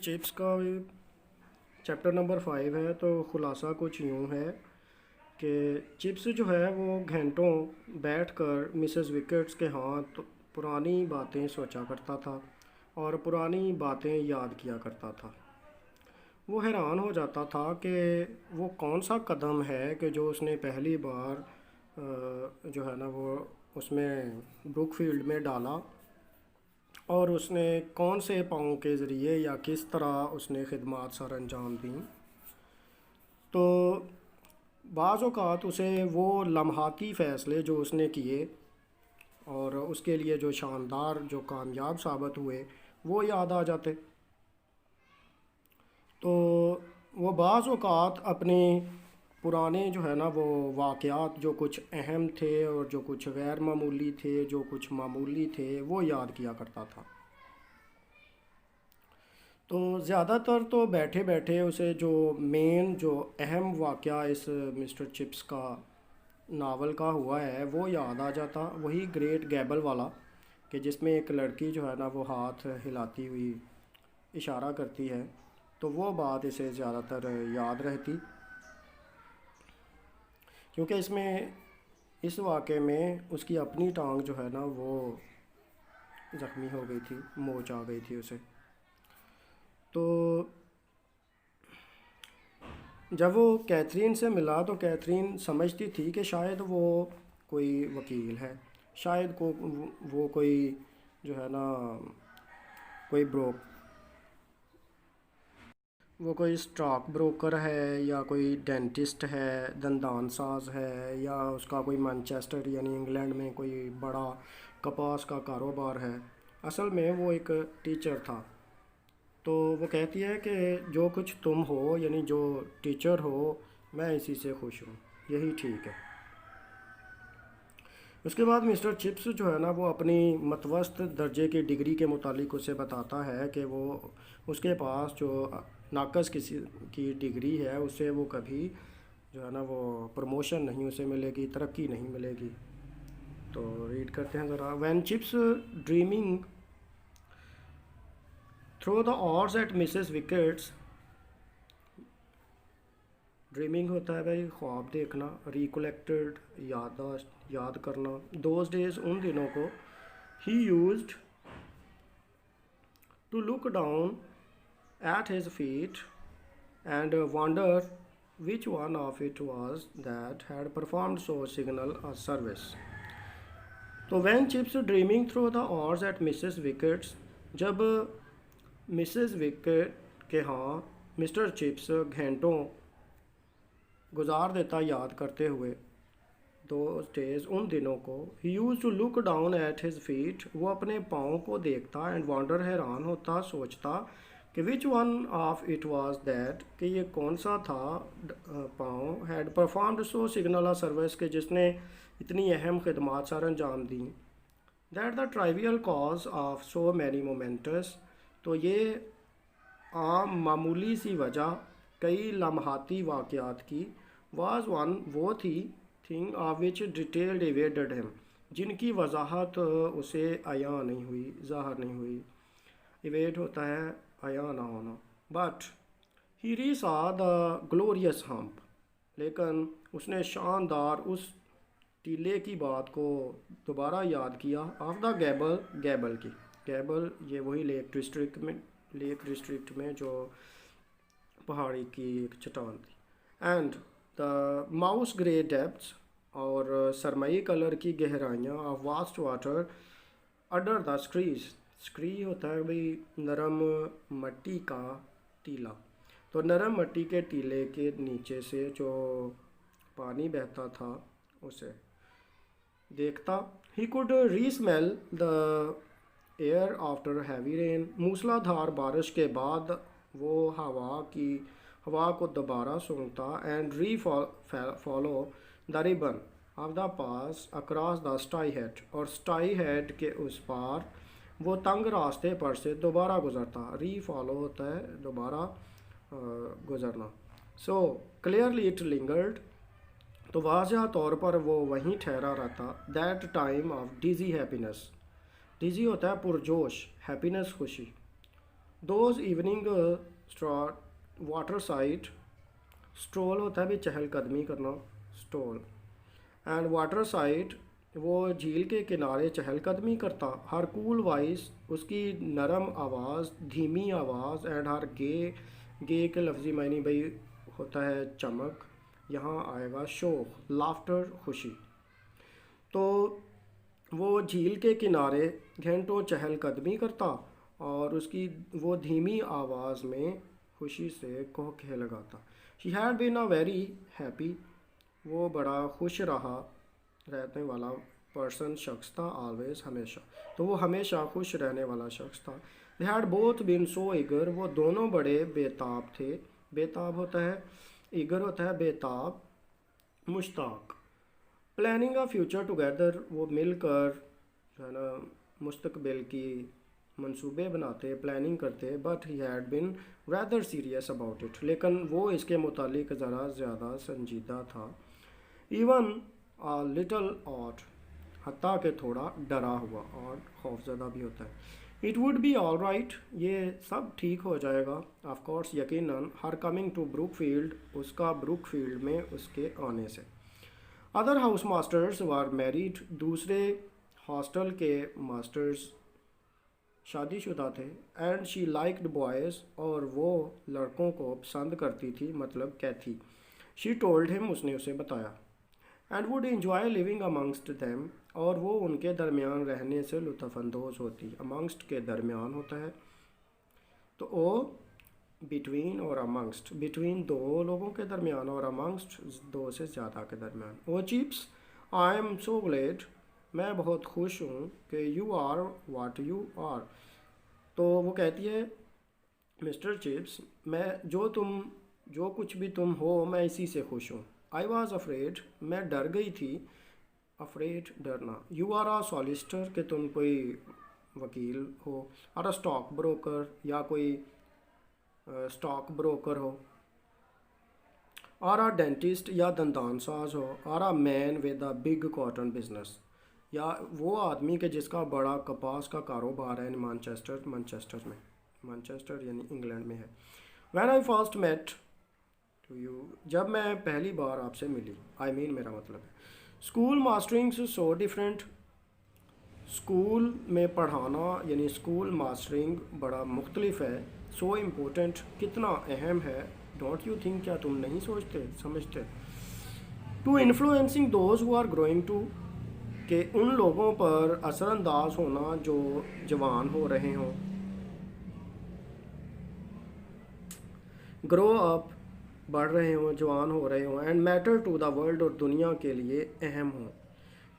Chips का chapter number 5 है। तो ख़ुलासा कुछ यूँ है कि चिप्स जो है वो घंटों बैठकर मिसेस विकेट्स के हाथ पुरानी बातें सोचा करता था और पुरानी बातें याद किया करता था। वो हैरान हो जाता था कि वो कौन सा कदम है कि जो उसने पहली बार जो है ना वो उसमें ब्रुकफील्ड में डाला और उसने कौन से पाँव के ज़रिए या किस तरह उसने खिदमत सर अंजाम दी। तो बाज़ औक़ात उसे वो लम्हाती फ़ैसले जो उसने किए और उसके लिए जो शानदार जो कामयाब साबित हुए वो याद आ जाते। तो वो बाज़ औक़ात अपने पुराने जो है ना वो वाक़यात जो कुछ अहम थे और जो कुछ गैर मामूली थे, जो कुछ मामूली थे, वो याद किया करता था। तो ज़्यादातर तो बैठे बैठे उसे जो मेन जो अहम वाक़या इस मिस्टर चिप्स का नावल का हुआ है वो याद आ जाता, वही ग्रेट गैबल वाला कि जिसमें एक लड़की जो है ना वो हाथ हिलाती हुई इशारा करती है। तो वो बात इसे ज़्यादातर याद रहती, क्योंकि इसमें इस वाक़े में उसकी अपनी टांग जो है ना वो ज़ख्मी हो गई थी, मोच आ गई थी उसे। तो जब वो कैथरीन से मिला तो कैथरीन समझती थी कि शायद वो कोई वकील है, शायद को वो कोई जो है ना कोई वो कोई स्टॉक ब्रोकर है या कोई डेंटिस्ट है, दंदान साज है, या उसका कोई मैनचेस्टर यानी इंग्लैंड में कोई बड़ा कपास का कारोबार है। असल में वो एक टीचर था। तो वो कहती है कि जो कुछ तुम हो यानी जो टीचर हो, मैं इसी से खुश हूँ, यही ठीक है। उसके बाद मिस्टर चिप्स जो है ना वो अपनी मतवस्त दर्जे की डिग्री के मुतालिक उसे बताता है कि वो उसके पास जो नाकस किसी की डिग्री है उसे वो कभी जो है ना वो प्रमोशन नहीं उसे मिलेगी, तरक्की नहीं मिलेगी। तो रीड करते हैं ज़रा। When Chips dreaming through the hours at Mrs Wickett's, dreaming होता है भाई ख्वाब देखना, रिकोलेक्टेड याददाश्त याद करना, दोज डेज उन दिनों को, he used to look down at his feet and wonder which one of it was that had performed so signal a service. तो when chips dreaming through the hours at Mrs. Wicket's, जब Mrs wicket के यहाँ mister chips घंटों गुजार देता याद करते हुए, दो डेज उन दिनों को, he used to look down at his feet, वो अपने पाँव को देखता, एंड वॉन्डर हैरान होता, सोचता कि which one of it was that कि ये कौन सा था पाँव, had performed so signal a service के जिसने इतनी अहम खदमात सर अंजाम दी, that the trivial cause of so many momentous, तो ये आम मामूली सी वजह कई लम्हाती वाक़यात की, वाज वन वो थी, thing of which detailed evaded him, जिनकी वजाहत उसे आया नहीं हुई, ज़ाहिर नहीं हुई। इवेड होता है आया ना होना। बट ही री सा द ग्लोरियस हम्प, लेकिन उसने शानदार उस टीले की बात को दोबारा याद किया, ऑफ द गैबल, गैबल की, गैबल ये वही लेक डिस्ट्रिक्ट में जो पहाड़ी की एक चट्टान थी, and the mouse grey depths, और सरमई कलर की गहराइयाँ, of vast water under the screes, scree होता है भाई नरम मट्टी का टीला, तो नरम मट्टी के टीले के नीचे से जो पानी बहता था उसे देखता। He could resmell the air after heavy rain, मूसलाधार बारिश के बाद वो हवा को दोबारा सूंघता, and refollow the ribbon of the pass across the Sty Head, और स्टाई हेड के उस पार वो तंग रास्ते पर से दोबारा गुजरता, री फॉलो होता है दोबारा गुजरना। सो क्लियरली इट लिंगर्ड, तो वाज़ह तौर पर वो वहीं ठहरा रहता, that time of dizzy happiness, dizzy होता है पुरजोश, हैप्पीनेस खुशी, those evening water side, stroll होता है भी चहलकदमी करना, स्ट्रोल, एंड वाटर साइड वो झील के किनारे चहलकदमी करता, हर कूल वॉइस उसकी नरम आवाज़, धीमी आवाज़, एंड हर गे के लफ्ज़ी मायने भाई होता है चमक, यहाँ आएगा शोक, लाफ्टर खुशी। तो वो झील के किनारे घंटों चहलकदमी करता और उसकी वो धीमी आवाज़ में खुशी से कोके लगाता। She had been a very happy, वो बड़ा खुश रहा रहने वाला पर्सन, शख्स था, ऑलवेज हमेशा, तो वो हमेशा खुश रहने वाला शख्स था। They had both been so eager, वो दोनों बड़े बेताब थे, बेताब होता है, ईगर होता है बेताब, Mushtaq. Planning a future together, वो मिलकर जो है ना मुस्तकबिल की मंसूबे बनाते, प्लानिंग करते, but he had been rather serious about it, लेकिन वो इसके मुतालिक ज़रा ज़्यादा संजीदा था। इवन आ लिटल ऑड, हत्ता के थोड़ा डरा हुआ, और खौफजदा भी होता है। It would be all right, ये सब ठीक हो जाएगा, ऑफ कोर्स यकीनन, हर कमिंग टू ब्रुकफील्ड, उसका ब्रुकफील्ड में उसके आने से। Other house masters were married, दूसरे हॉस्टल के मास्टर्स शादीशुदा थे। एंड शी लाइक्ड बॉयज़, और वो लड़कों को पसंद करती थी, मतलब कैथी। शी टोल्ड हिम, उसने उसे बताया। And would enjoy living amongst them, और वो उनके दरमियान रहने से लुत्फ़अंदोज़ होती। अमंगस्ट के दरमियान होता है, तो ओ बिटवीन और अमंगस्ट, बिटवीन दो लोगों के दरमियान, और अमंगस्ट दो से ज़्यादा के दरमियान। O Chips, I am so glad, मैं बहुत खुश हूँ कि you are what you are. तो वो कहती है, मिस्टर चिप्स, मैं जो कुछ भी तुम हो, मैं इसी से खुश हूँ। आई वॉज अफ्रेड, मैं डर गई थी, अफ्रेड डरना। यू आर आ सॉलिसिटर, कि तुम कोई वकील हो, और अ स्टॉक ब्रोकर, या कोई स्टॉक ब्रोकर हो, और आ डेंटिस्ट, या दंतान साज हो, और आ man with a big cotton business, या वो आदमी के जिसका बड़ा कपास का कारोबार है मैनचेस्टर में, मैनचेस्टर यानी इंग्लैंड में है। When I first met to you, जब मैं पहली बार आपसे मिली, आई मीन मेरा मतलब है, school mastering so different, school में पढ़ाना यानी स्कूल मास्टरिंग बड़ा मुख्तलिफ है। सो इम्पोर्टेंट, कितना अहम है, डोंट यू थिंक, क्या तुम नहीं सोचते समझते। To influencing those who are growing to, कि उन लोगों पर असरअंदाज होना जो जवान हो रहे हों, ग्रो अप, बढ़ रहे हों, जवान हो रहे हों, and matter to the world, और दुनिया के लिए अहम हों।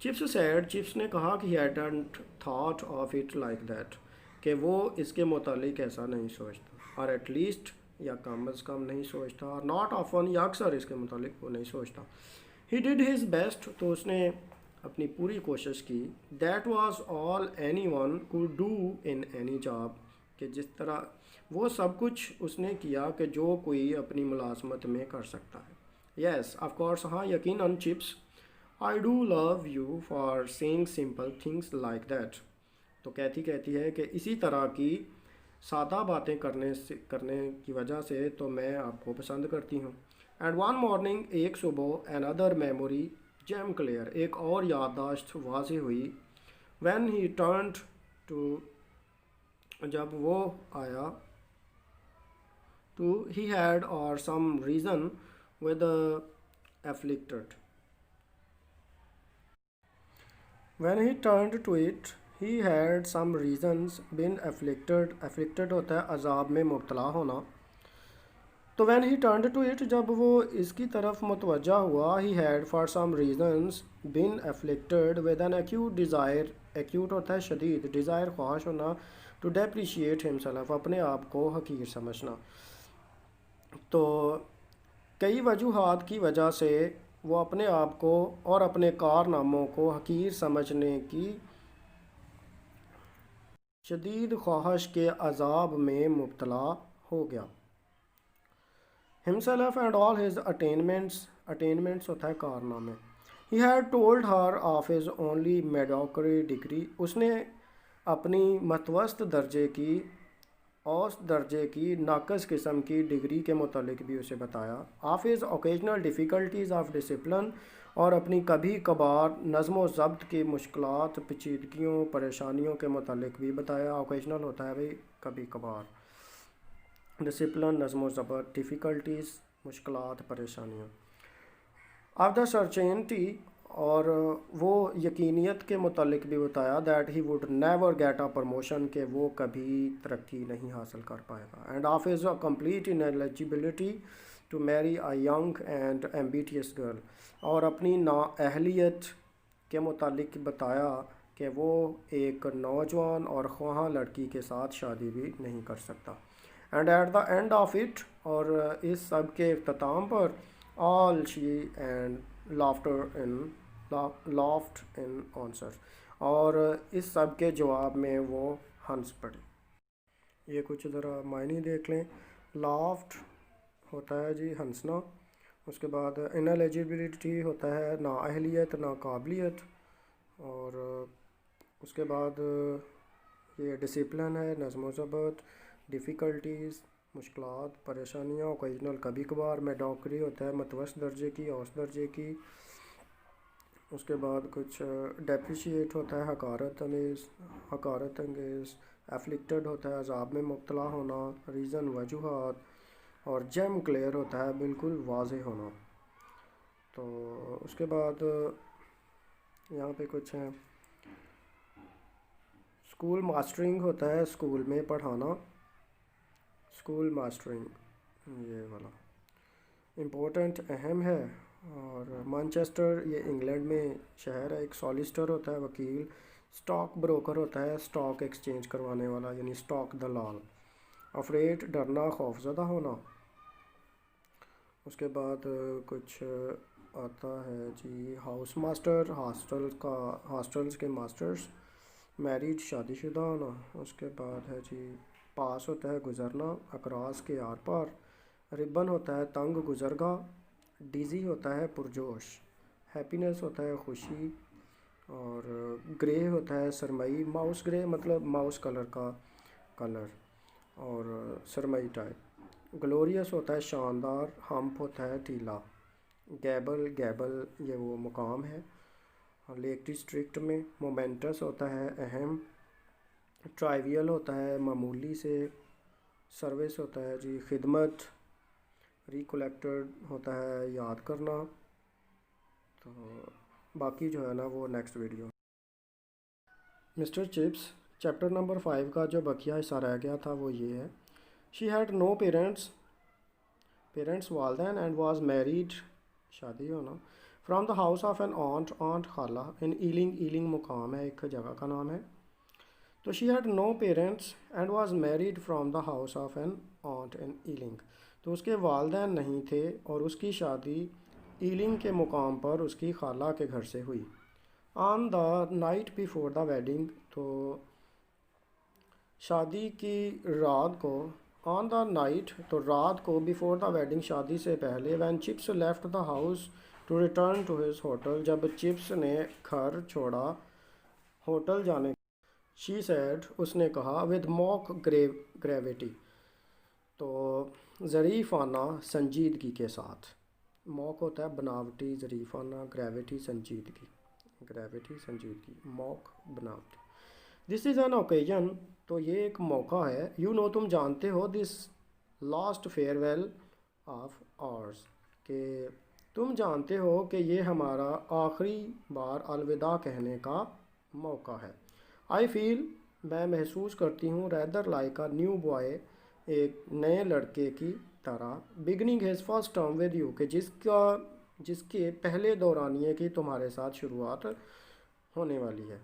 चिप्स सैड, चिप्स ने कहा कि hadn't thought of it like that, कि वो इसके मुतालिक ऐसा नहीं सोचता, और एटलीस्ट, या कम अज़ कम नहीं सोचता, और नॉट ऑफन, या अक्सर इसके मुतालिक वो नहीं सोचता। ही डिड हिज बेस्ट, तो उसने अपनी पूरी कोशिश की। That was all any one could do in any job, कि जिस तरह वो सब कुछ उसने किया कि जो कोई अपनी मुलाजमत में कर सकता है। येस ऑफ कोर्स, हाँ यकीनन chips, I do love you for saying simple things like that. तो कहती है कि इसी तरह की सादा बातें करने की वजह से तो मैं आपको पसंद करती हूँ। एंड वन मॉर्निंग, एक सुबह, another memory jam clear, एक और याददाश्त वाज़े हुई। व्हेन ही टर्न्ड टू, जब वो आया, टू ही हैड और some reason with afflicted, when he turned to it he had some reasons been afflicted, afflicted होता है अजाब में मुब्तला होना। तो when he turned to it, जब वो इसकी तरफ मुतवज्जा हुआ, he had for some reasons been afflicted with an acute desire, acute होता है शदीद, डिज़ायर ख्वाहिश होना, टू डेप्रिशिएट हिमसेल्फ, अपने आप को हकीर समझना। तो कई वजूहात की वजह से वो अपने आप को और अपने कारनामों को हकीर समझने की शदीद ख्वाहिश के अजाब में मुब्तला हो गया। Himself and all his attainments, attainments होता है कारनामे। He had told her of his only mediocre degree, उसने अपनी मतवस्त दर्जे की औस दर्जे की नाकस किस्म की डिग्री के मुतालिक भी उसे बताया। Of his occasional difficulties of discipline, और अपनी कभी कभार नज़म व ज़ब्त की मुश्किलात, पेचीदगियों, परेशानियों के मुतालिक भी बताया। ओकेजनल होता है भाई कभी कभार, डिसिप्लिन नज़म व ज़ब्त, डिफ़िकल्टीज़ मुश्किलात, परेशानियाँ। ऑफ द सर्टेनिटी, और वो यकीनियत के मुतालिक भी बताया that he would never get a promotion, के वो कभी तरक्की नहीं हासिल कर पाएगा। And of his a complete ineligibility to marry a young and ambitious girl, और अपनी नाअहलियत के मुतालिक बताया कि वो एक नौजवान और ख्वाह लड़की के साथ शादी भी नहीं कर सकता। And at the end of it, और इस सब के अख्ताम पर, all she and laughter in laughed in answer, और इस सब के जवाब में वो हंस पड़ी। ये कुछ ज़रा मायने देख लें। लाफ्ट होता है जी हंसना, उसके बाद इनएलिजिबिलिटी होता है नाअहलियत, नाकाबिलियत, और उसके बाद ये डिसिप्लिन है, नज़्म व ज़ब्त, डिफ़िकल्टीज़ मुश्किलात, परेशानियाँ, ओकेजनल कभी कभार, मेडॉक्री होता है मतवस्त दर्जे की, औसत दर्जे की। उसके बाद कुछ डेप्रिशिएट होता है हकारत अंगेज़, एफ्लिक्टेड होता है अज़ाब में मुब्तला होना, रीज़न वजूहात, और जेम क्लियर होता है बिल्कुल वाज़ेह होना। तो उसके बाद यहाँ पे कुछ है, स्कूल मास्टरिंग होता है स्कूल में पढ़ाना, स्कूल मास्टरिंग ये वाला इम्पोर्टेंट अहम है। और मैनचेस्टर ये इंग्लैंड में शहर है। एक सॉलिसिटर होता है वकील, स्टॉक ब्रोकर होता है स्टॉक एक्सचेंज करवाने वाला यानी स्टॉक दलाल। अफरेड डरना, खौफज़दा होना। उसके बाद कुछ आता है जी हाउस मास्टर, हॉस्टल्स के मास्टर्स। मैरिड, शादीशुदा होना। उसके बाद है जी पास होता है गुज़रना, अकरास के आर पार। रिबन होता है तंग गुज़रगा। डिज़ी होता है पुरजोश। हैप्पीनेस होता है खुशी। और ग्रे होता है सरमई, माउस ग्रे मतलब माउस कलर का कलर, और सरमई टाइप। ग्लोरियस होता है शानदार। हम्प होता है टीला। गैबल ये वो मुकाम है लेक डिस्ट्रिक्ट में। मोमेंटस होता है अहम। ट्राइवियल होता है मामूली से। सर्विस होता है जी खिदमत। रिकलेक्टेड होता है याद करना। तो बाकी जो है ना वो next video. Mister chips chapter number 5 का जो बकिया हिस्सा रह गया था वो ये है। शी हैड नो पेरेंट्स वालदैन एंड वाज मैरिड, शादी होना, from the house of an aunt खाला इन ईलिंग मुकाम है, एक जगह का नाम है। तो she had no parents and was married from the house of an aunt in Ealing, तो उसके वालदैन नहीं थे और उसकी शादी ईलिंग के मुकाम पर उसकी खाला के घर से हुई। On the night before the wedding, तो शादी की रात को, ऑन द नाइट तो रात को, बिफोर द वेडिंग शादी से पहले, when Chips left the house to return to his hotel, जब चिप्स ने घर छोड़ा होटल जाने, शी सेड उसने कहा, विद मॉक ग्रेविटी, तो ज़रीफ़ाना संजीदगी के साथ। मॉक होता है बनावटी, ज़रीफ़ाना, ग्रेविटी संजीदगी, मॉक बनावटी। दिस इज़ एन ओकेजन, तो ये एक मौका है। यू नो तुम जानते हो, this last farewell of hours, के तुम जानते हो कि ये हमारा आखिरी बार अलविदा कहने का मौका है। आई फील, मैं महसूस करती हूँ, rather like a new boy, एक नए लड़के की तरह, beginning his first term with you, कि जिसके पहले दौरानिए की तुम्हारे साथ शुरुआत होने वाली है।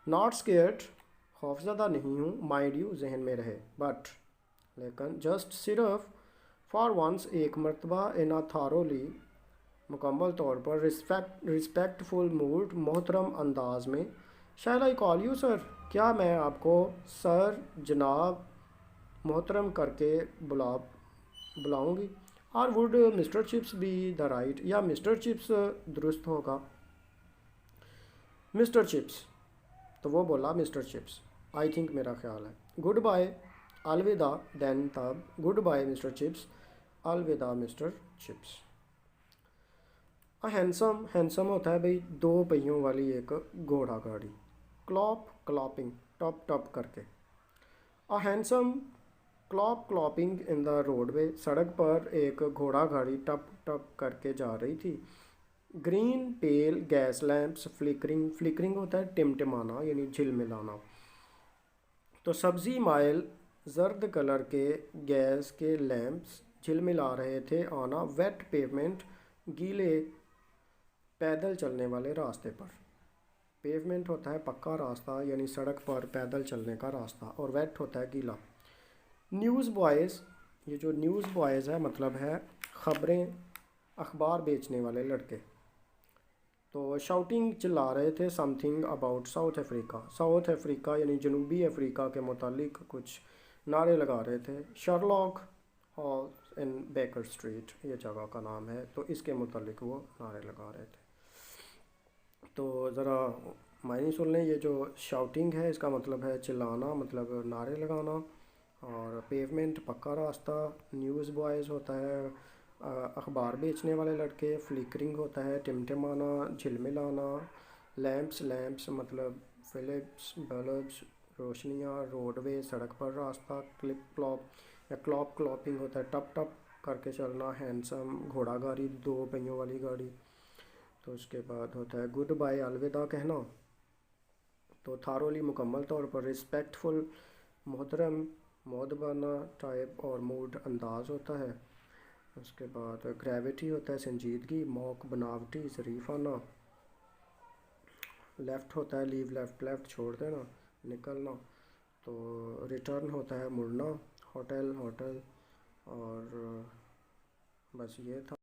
नॉट स्केर्ड, खौफज़दा नहीं हूँ, माइंड यू जहन में रहे, बट लेकिन, जस्ट सिर्फ, फॉर वंस एक मरतबा, इन अ थारोली मुकम्मल तौर पर, रिस्पेक्टफुल मूड मोहतरम अंदाज में, शैल आई कॉल यू सर, क्या मैं आपको सर जनाब मोहतरम करके बुलाऊँगी, और would mister chips be the right, या मिस्टर चिप्स दुरुस्त होगा। मिस्टर चिप्स, तो वो बोला मिस्टर चिप्स, आई थिंक मेरा ख्याल है। गुड बाय, अलविदा, देन तब, गुड बाय मिस्टर चिप्स, अलविदा मिस्टर चिप्स। हैंडसम, हैंडसम होता है भाई दो पहियों वाली एक घोड़ा गाड़ी। क्लॉप, क्लॉपिंग, टॉप टॉप करके। Handsome clop clopping in the roadway, सड़क पर एक घोड़ा गाड़ी टप टप करके जा रही थी। ग्रीन पेल गैस लैंप्स फ्लिकरिंग, फ्लिकरिंग होता है टिमटिमाना यानी झिलमिलाना। तो सब्जी माइल, जर्द कलर के गैस के लैंप्स झिलमिला रहे थे ऑन वेट पेवमेंट, गीले पैदल चलने वाले रास्ते पर। पेवमेंट होता है पक्का रास्ता यानी सड़क पर पैदल चलने का रास्ता, और वेट होता है गीला। न्यूज़ बॉयज़, ये जो न्यूज़ बॉयज़ है मतलब है ख़बरें, अखबार बेचने वाले लड़के। तो शाउटिंग चिल्ला रहे थे something about south Africa, south Africa यानी जनूबी अफ्रीका के मुतालिक कुछ नारे लगा रहे थे। शर्लॉक हॉल इन बेकर स्ट्रीट, ये जगह का नाम है, तो इसके मुतालिक वो नारे लगा रहे थे। तो ज़रा मायने सुन लें, ये जो शाउटिंग है इसका मतलब है चिल्लाना, मतलब नारे लगाना। और पेवमेंट पक्का रास्ता, न्यूज़ बॉयज़ होता है अखबार बेचने वाले लड़के, फ्लिकरिंग होता है टिमटिमाना झिलमिलाना, लैंप्स, लैंप्स मतलब फिलिप्स बल्ब्स रोशनियाँ, रोडवे सड़क पर रास्ता, क्लिप क्लॉप या क्लॉप क्लॉपिंग होता है टप टप करके चलना, हैंडसम घोड़ा गाड़ी दो पहियों वाली गाड़ी। तो उसके बाद होता है गुड बाय अलविदा कहना। तो थारोली मुकम्मल तौर पर, रिस्पेक्टफुल मोहतरम मोदबाना टाइप और मूड अंदाज होता है। उसके बाद ग्रेविटी होता है संजीदगी, मॉक बनावटी शरीफाना। लेफ़्ट होता है लीव लेफ़्ट, लेफ़्ट छोड़ देना निकलना। तो रिटर्न होता है मुड़ना, होटल होटल। और बस ये था।